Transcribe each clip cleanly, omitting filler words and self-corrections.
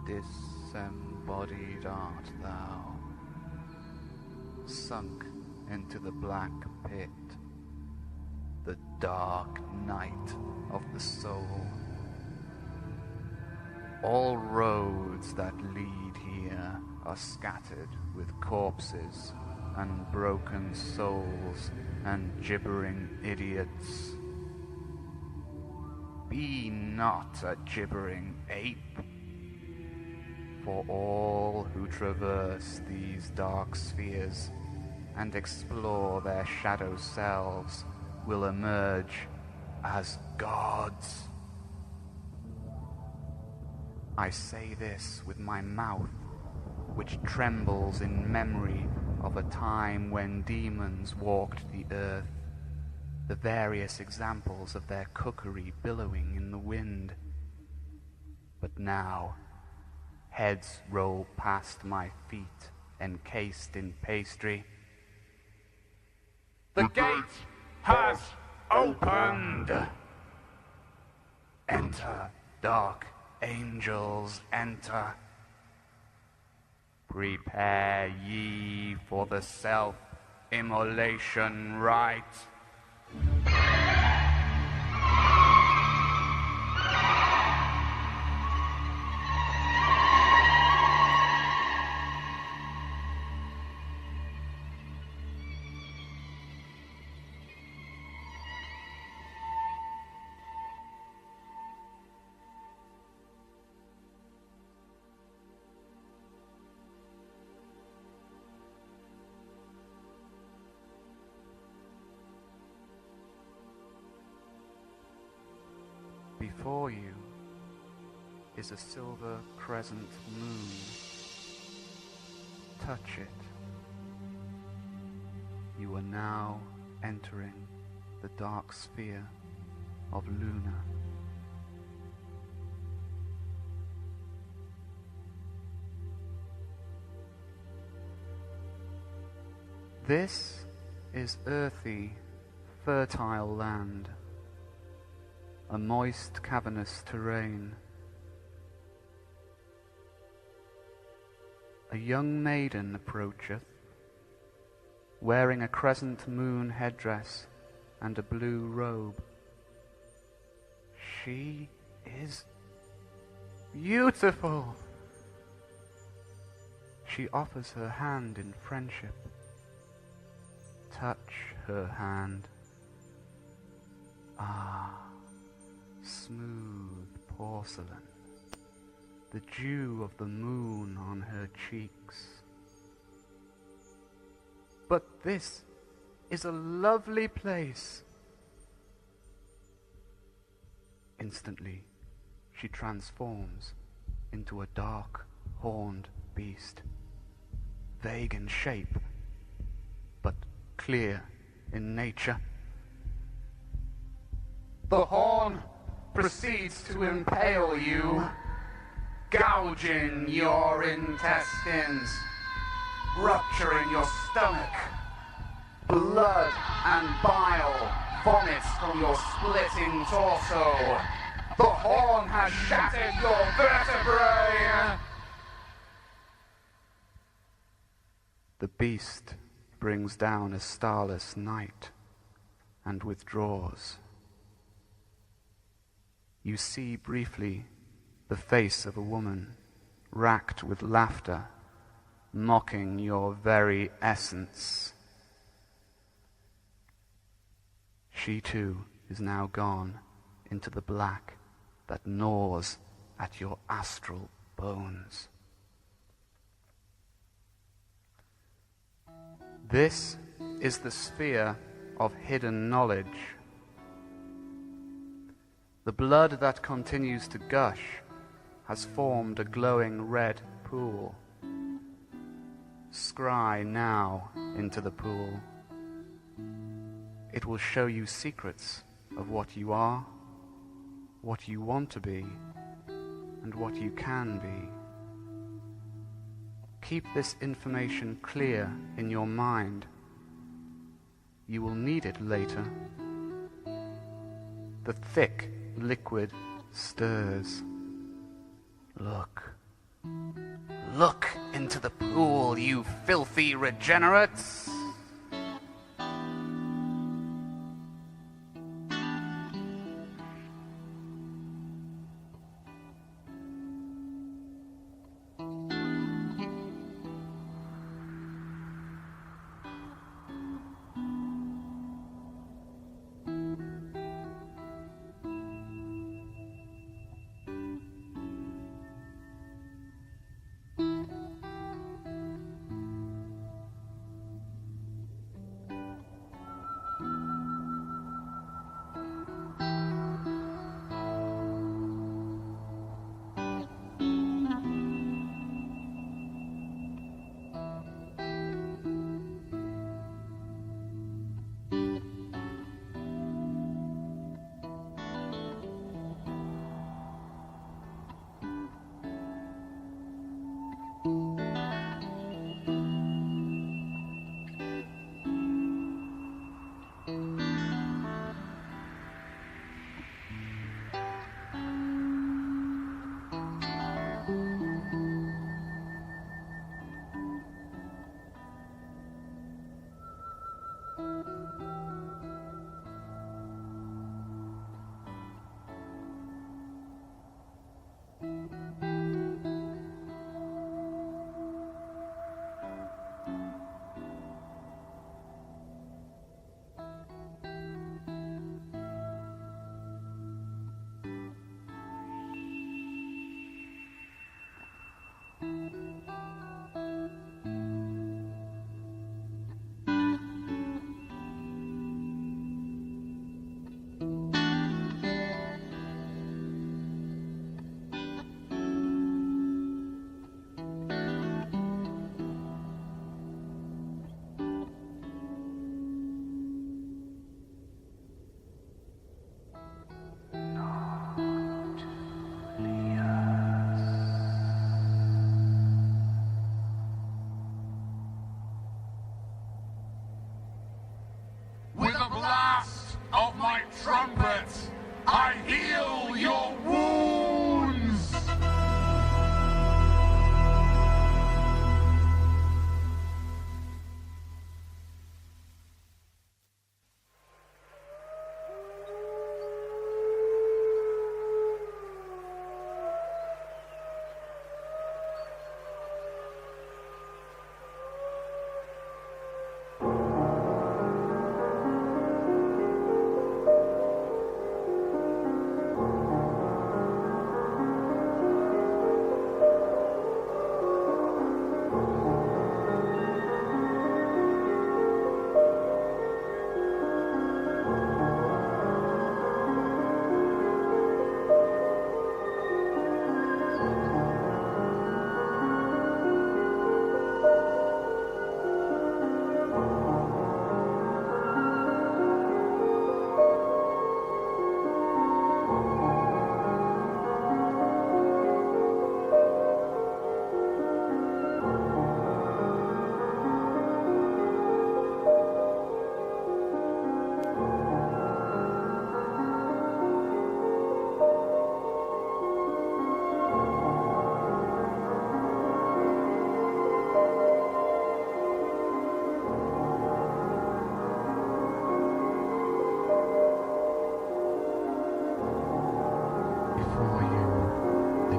disembodied art thou, sunk into the black pit, the dark night of the soul. All roads that lead here are scattered with corpses and broken souls and gibbering idiots. Be not a gibbering ape, for all who traverse these dark spheres and explore their shadow selves will emerge as gods. I say this with my mouth, which trembles in memory of a time when demons walked the earth, the various examples of their cookery billowing in the wind. But now, heads roll past my feet, encased in pastry. The gate has opened! Enter, dark angels, enter. Prepare ye for the self-immolation rite. Before you is a silver crescent moon. Touch it. You are now entering the dark sphere of Luna. This is earthy, fertile land, a moist, cavernous terrain. A young maiden approacheth, wearing a crescent moon headdress and a blue robe. She is beautiful. She offers her hand in friendship. Touch her hand. Ah, smooth porcelain, the dew of the moon on her cheeks. But this is a lovely place. Instantly, she transforms into a dark, horned beast, vague in shape, but clear in nature. The horn proceeds to impale you, gouging your intestines, rupturing your stomach. Blood and bile vomits from your splitting torso. The horn has shattered your vertebrae. The beast brings down a starless night and withdraws. You see briefly the face of a woman, racked with laughter, mocking your very essence. She too is now gone into the black that gnaws at your astral bones. This is the sphere of hidden knowledge. The blood that continues to gush has formed a glowing red pool. Scry now into the pool. It will show you secrets of what you are, what you want to be, and what you can be. Keep this information clear in your mind. You will need it later. The thick liquid stirs. Look, Look into the pool, you filthy regenerates! With a blast of my trumpet, I heal your wounds!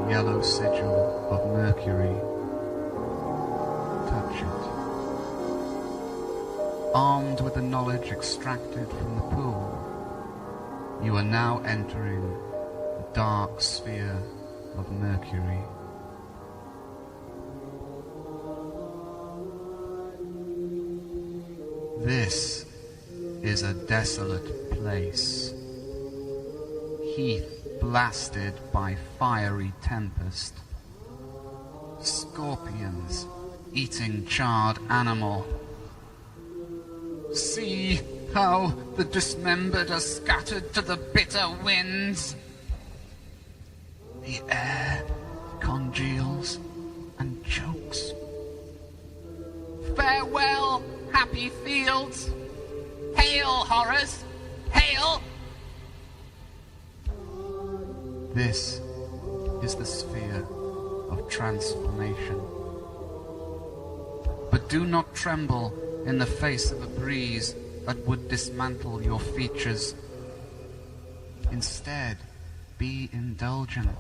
Yellow sigil of Mercury. Touch it. Armed with the knowledge extracted from the pool, you are now entering the dark sphere of Mercury. This is a desolate place. Heath blasted by fiery tempest. Scorpions eating charred animal. See how the dismembered are scattered to the bitter winds. The air congeals and chokes. Farewell, happy fields. Hail, horrors! Hail! This is the sphere of transformation. But do not tremble in the face of a breeze that would dismantle your features. Instead, be indulgent.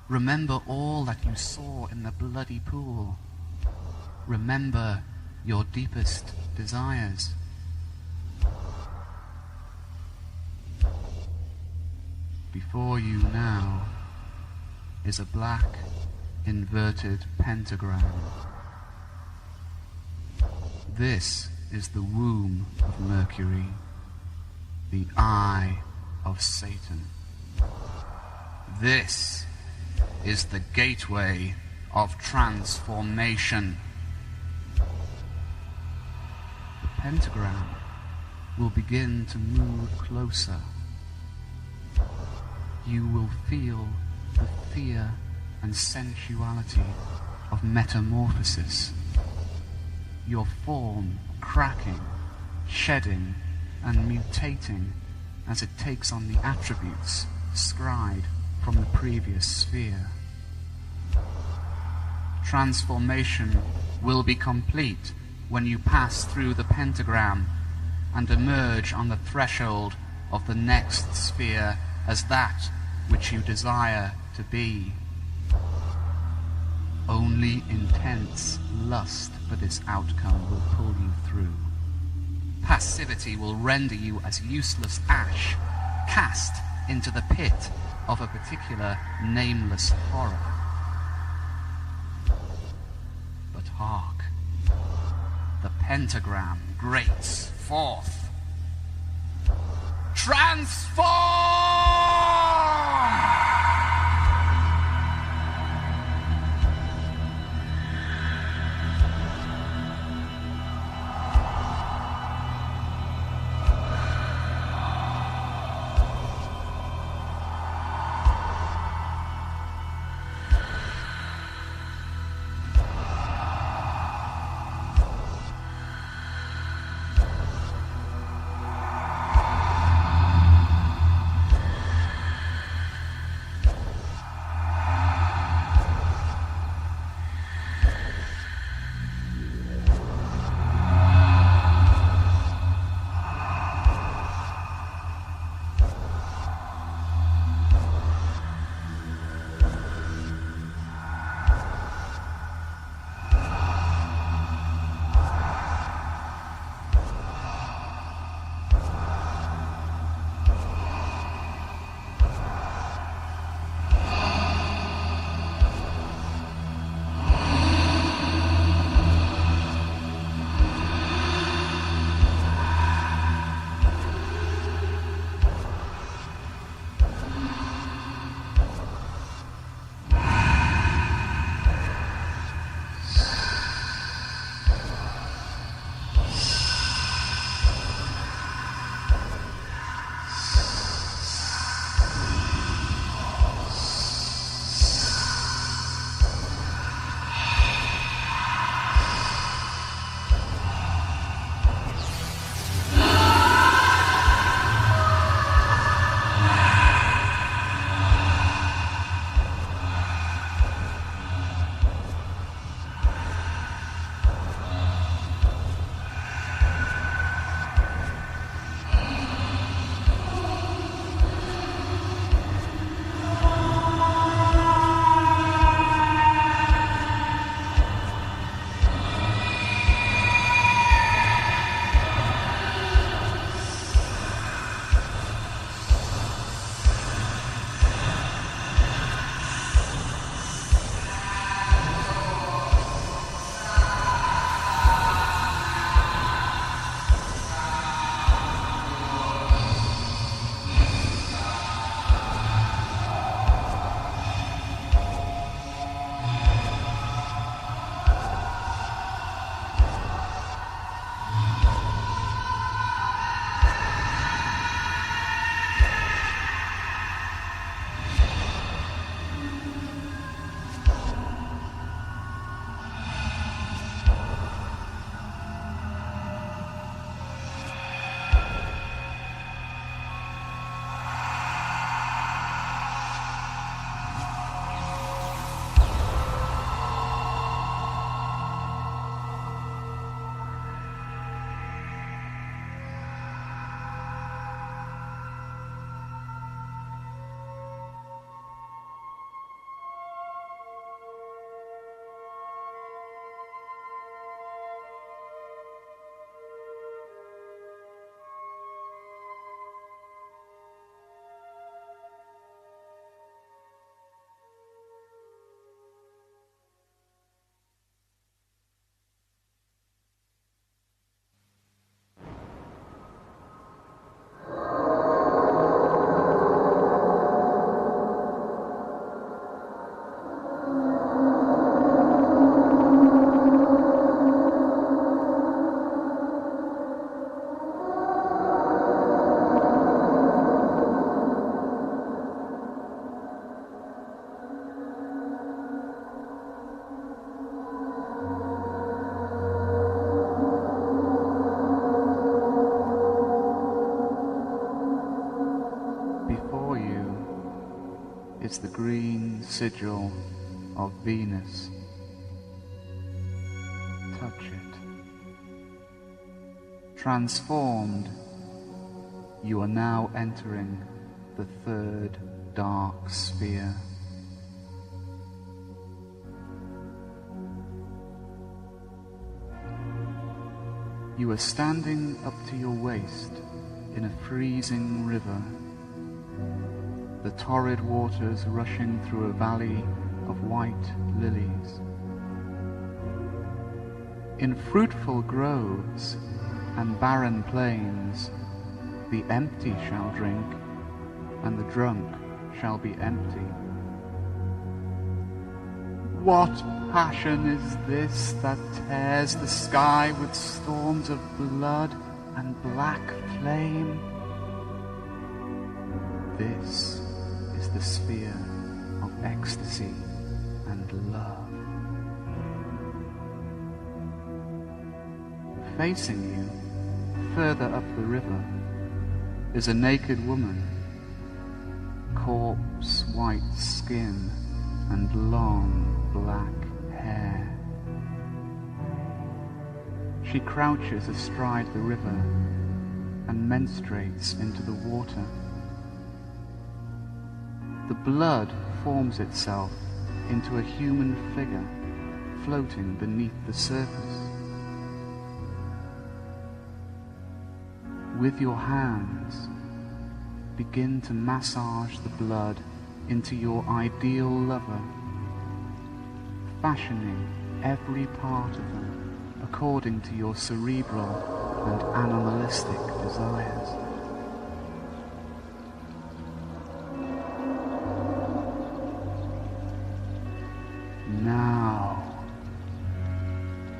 Remember all that you saw in the bloody pool. Remember your deepest desires. Before you now is a black, inverted pentagram. This is the womb of Mercury, the eye of Satan. This is the gateway of transformation. The pentagram will begin to move closer. You will feel the fear and sensuality of metamorphosis. Your form cracking, shedding, and mutating as it takes on the attributes scried from the previous sphere. Transformation will be complete when you pass through the pentagram and emerge on the threshold of the next sphere as that which you desire to be. Only intense lust for this outcome will pull you through. Passivity will render you as useless ash, cast into the pit of a particular nameless horror. But hark, the pentagram grates forth. Transform! is the green sigil of Venus. Touch it. Transformed, you are now entering the third dark sphere. You are standing up to your waist in a freezing river, the torrid waters rushing through a valley of white lilies. In fruitful groves and barren plains, the empty shall drink, and the drunk shall be empty. What passion is this that tears the sky with storms of blood and black flame? This is the sphere of ecstasy and love. Facing you, further up the river, is a naked woman, corpse white skin and long black hair. She crouches astride the river and menstruates into the water. The blood forms itself into a human figure floating beneath the surface. With your hands, begin to massage the blood into your ideal lover, fashioning every part of them according to your cerebral and animalistic desires. Now,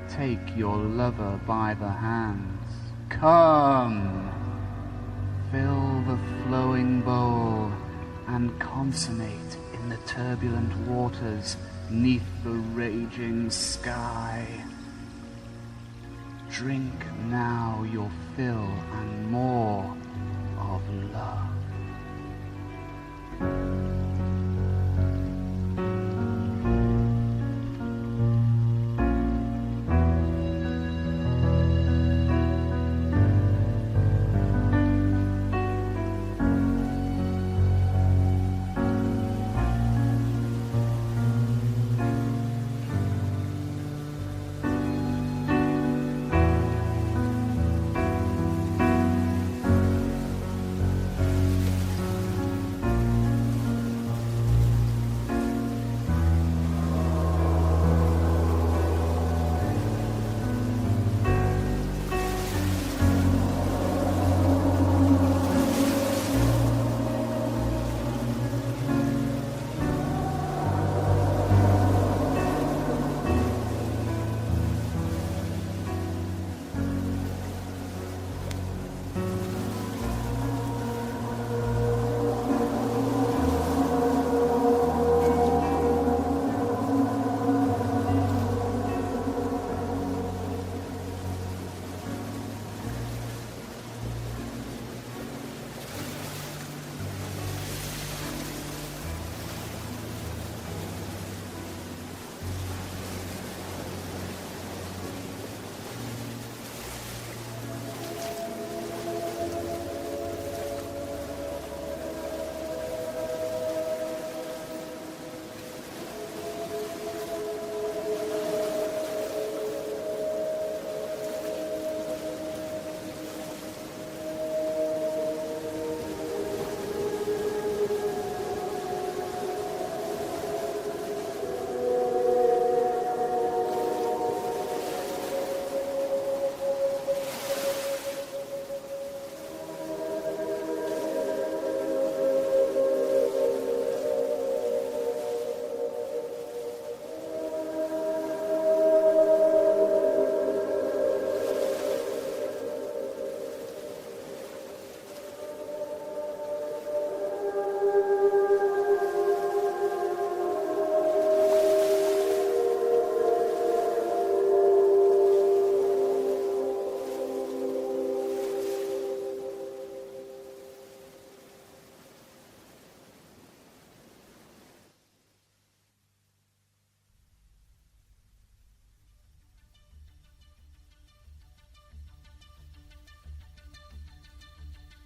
take your lover by the hands. Come, fill the flowing bowl and consummate in the turbulent waters 'neath the raging sky. Drink now your fill and more of love.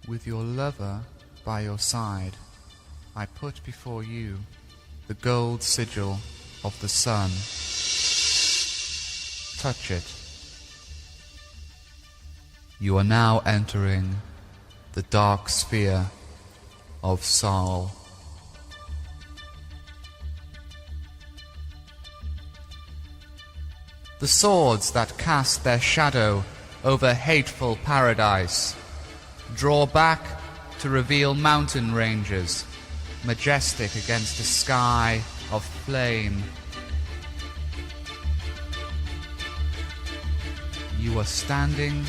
With your lover by your side, I put before you the gold sigil of the sun. Touch it. You are now entering the dark sphere of Saul. The swords that cast their shadow over hateful paradise draw back to reveal mountain ranges, majestic against a sky of flame. You are standing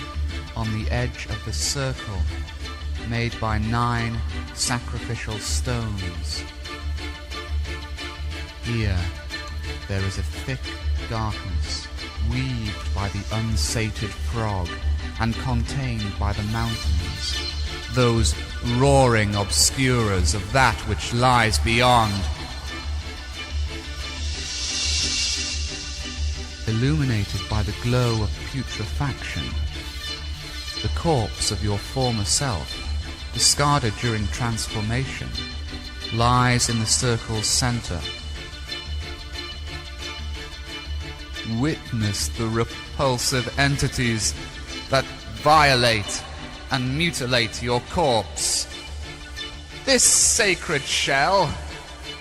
on the edge of the circle made by 9 sacrificial stones. Here there is a thick darkness, weaved by the unsated frog and contained by the mountains, those roaring obscuras of that which lies beyond. Illuminated by the glow of putrefaction, the corpse of your former self, discarded during transformation, lies in the circle's center. Witness the repulsive entities that violate and mutilate your corpse. This sacred shell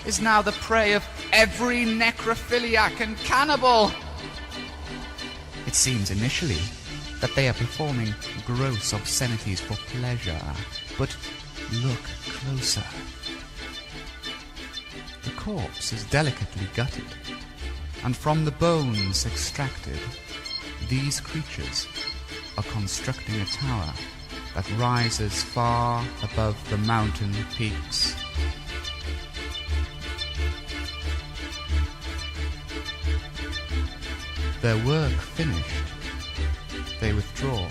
is now the prey of every necrophiliac and cannibal. It seems initially that they are performing gross obscenities for pleasure, but look closer. The corpse is delicately gutted, and from the bones extracted, these creatures are constructing a tower that rises far above the mountain peaks. Their work finished, they withdraw,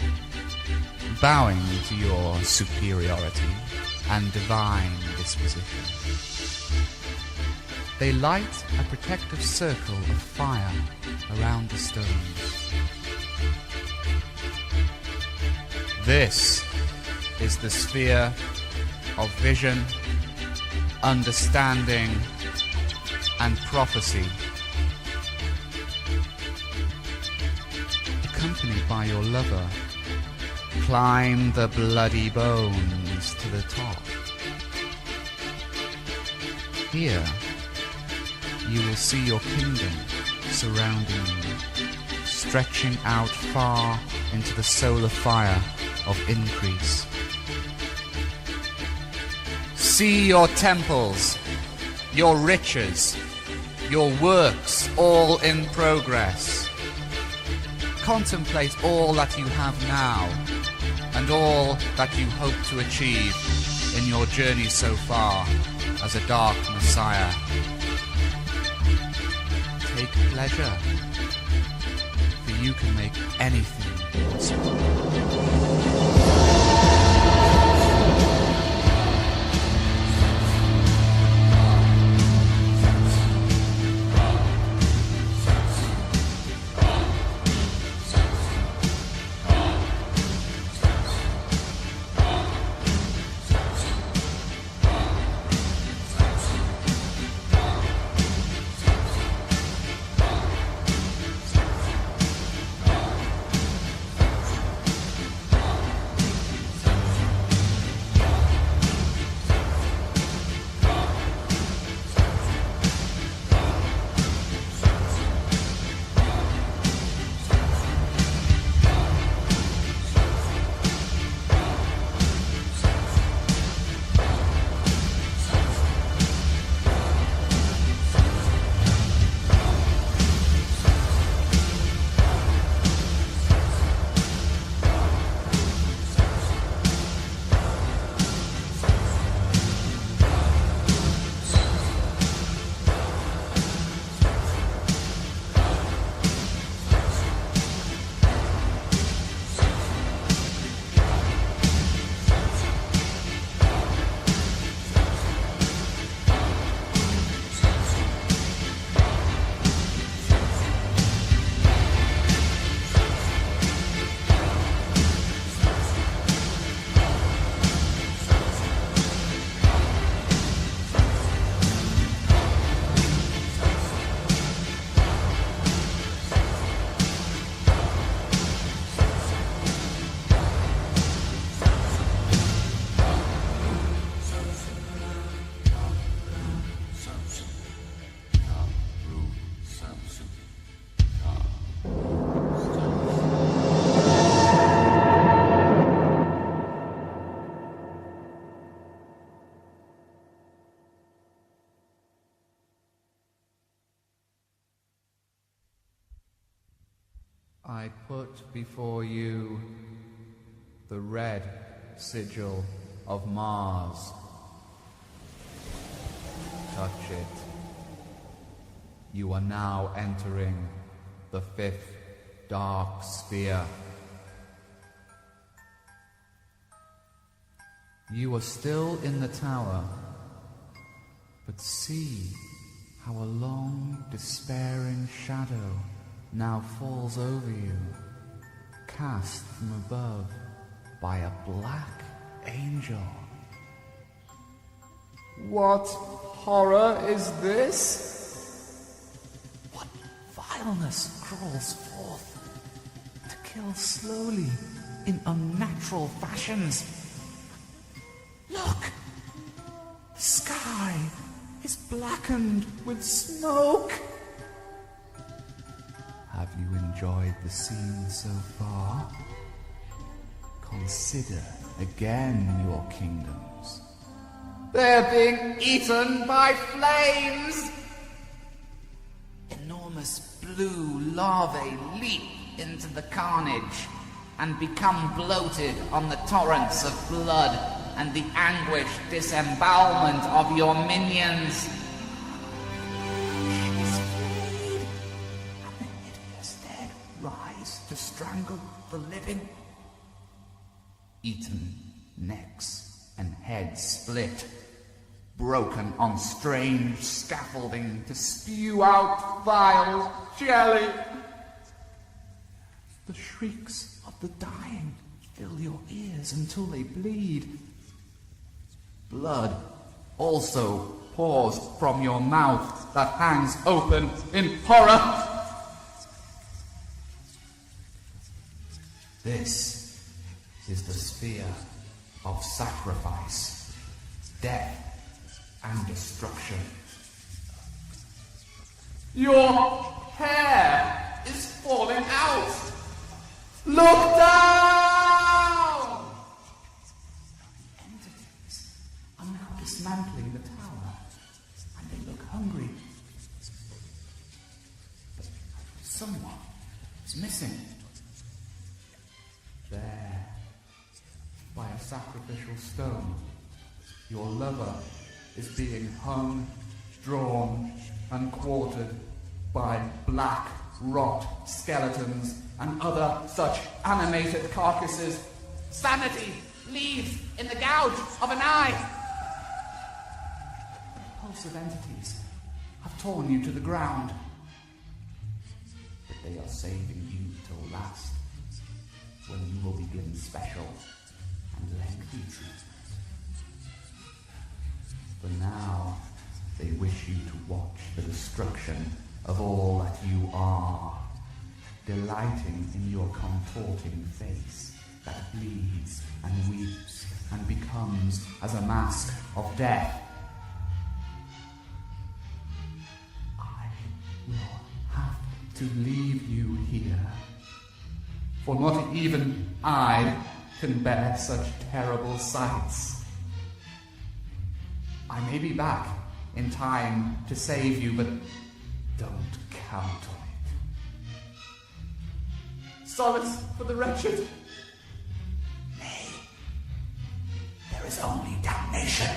bowing to your superiority and divine disposition. They light a protective circle of fire around the stones. This is the sphere of vision, understanding, and prophecy. Accompanied by your lover, climb the bloody bones to the top. Here, you will see your kingdom surrounding you, stretching out far into the solar fire of increase. See your temples, your riches, your works all in progress. Contemplate all that you have now and all that you hope to achieve in your journey so far as a dark Messiah. Take pleasure, for you can make anything possible. I put before you the red sigil of Mars. Touch it. You are now entering the 5th dark sphere. You are still in the tower, but see how a long, despairing shadow now falls over you, cast from above by a black angel. What horror is this? What vileness crawls forth to kill slowly in unnatural fashions? Look! The sky is blackened with smoke! Have you enjoyed the scene so far? Consider again your kingdoms. They're being eaten by flames! Enormous blue larvae leap into the carnage and become bloated on the torrents of blood and the anguished disembowelment of your minions. She's freed, and the hideous dead rise to strangle the living. Eaten necks and heads split, broken on strange scaffolding to spew out vile jelly. The shrieks of the dying fill your ears until they bleed. Blood also pours from your mouth that hangs open in horror. This is the sphere of sacrifice, death, and destruction. Your hair is falling out! Look down! Entities are now dismantling the tower, and they look hungry. But someone is missing. There, by a sacrificial stone, your lover is being hung, drawn, and quartered by black rot skeletons and other such animated carcasses. Sanity leaves in the gouge of an eye. Repulsive entities have torn you to the ground, but they are saving you till last, when you will begin special and lengthy treatment. For now, they wish you to watch the destruction of all that you are, delighting in your contorting face that bleeds and weeps and becomes as a mask of death. I will have to leave you here, for not even I can bear such terrible sights. I may be back in time to save you, but don't count on it. Solace for the wretched. Nay, there is only damnation.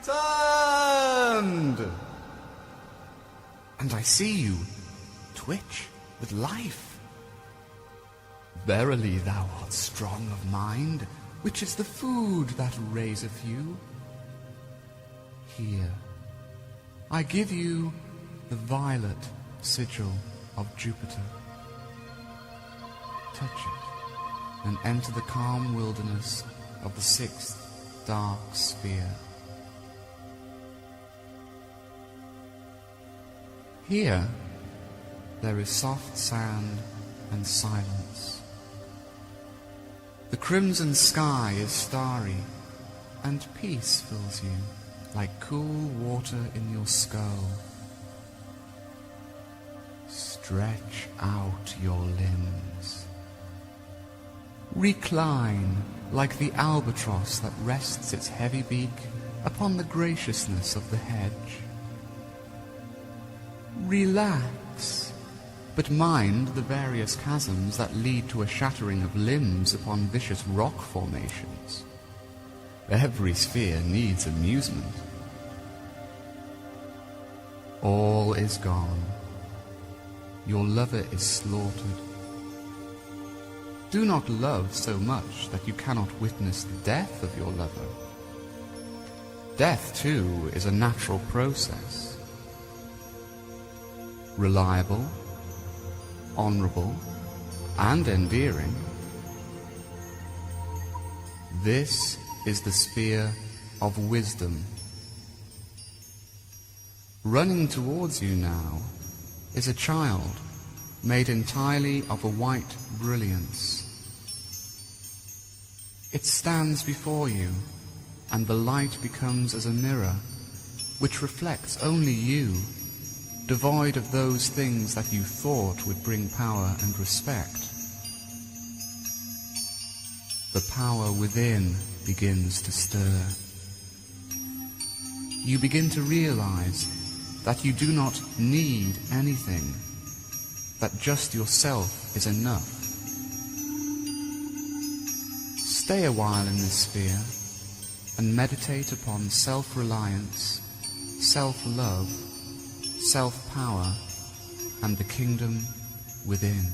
returned! And I see you twitch with life. Verily thou art strong of mind, which is the food that raiseth you. Here, I give you the violet sigil of Jupiter. Touch it, and enter the calm wilderness of the sixth dark sphere. Here, there is soft sand and silence. The crimson sky is starry, and peace fills you like cool water in your skull. Stretch out your limbs. Recline like the albatross that rests its heavy beak upon the graciousness of the hedge. Relax, but mind the various chasms that lead to a shattering of limbs upon vicious rock formations. Every sphere needs amusement. All is gone. Your lover is slaughtered. Do not love so much that you cannot witness the death of your lover. Death, too, is a natural process. Reliable, honorable, and endearing. This is the sphere of wisdom. Running towards you now is a child made entirely of a white brilliance. It stands before you, and the light becomes as a mirror, which reflects only you, devoid of those things that you thought would bring power and respect. The power within begins to stir. You begin to realize that you do not need anything, that just yourself is enough. Stay a while in this sphere and meditate upon self-reliance, self-love, self-power, and the kingdom within.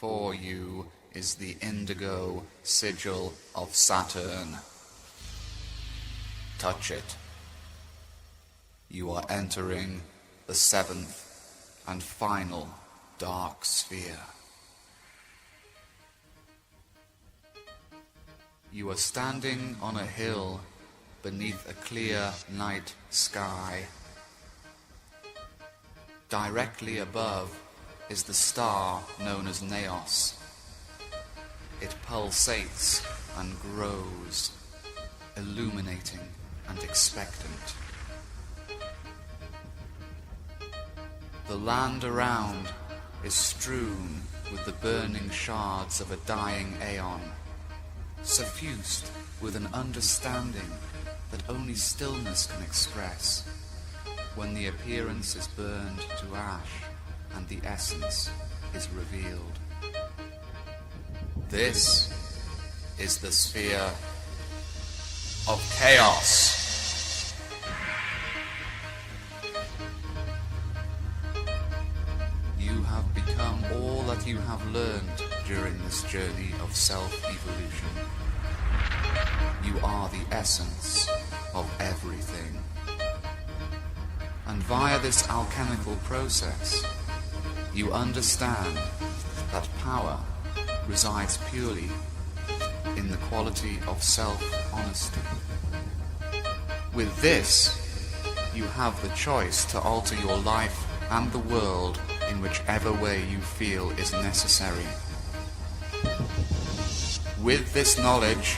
Before you is the indigo sigil of Saturn. Touch it. You are entering the seventh and final dark sphere. You are standing on a hill beneath a clear night sky. Directly above is the star known as Naos. It pulsates and grows, illuminating and expectant. The land around is strewn with the burning shards of a dying aeon, suffused with an understanding that only stillness can express, when the appearance is burned to ash and the essence is revealed. This is the sphere of chaos. You have become all that you have learned during this journey of self-evolution. You are the essence of everything. And via this alchemical process, you understand that power resides purely in the quality of self-honesty. With this, you have the choice to alter your life and the world in whichever way you feel is necessary. With this knowledge,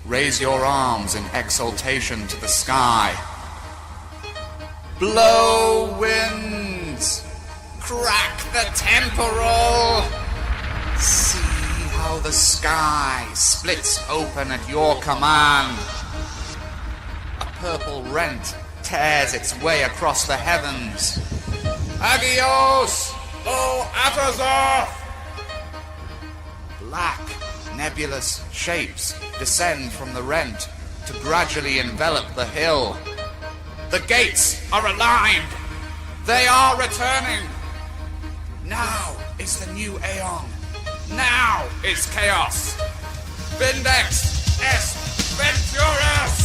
raise your arms in exaltation to the sky. Blow winds, crack the temporal. See how the sky splits open at your command. A purple rent tears its way across the heavens. Agios, O Atazoth! Black, nebulous shapes descend from the rent to gradually envelop the hill. The gates are aligned. They are returning. Now is the new Aeon. Now is chaos. Vindex est Venturus!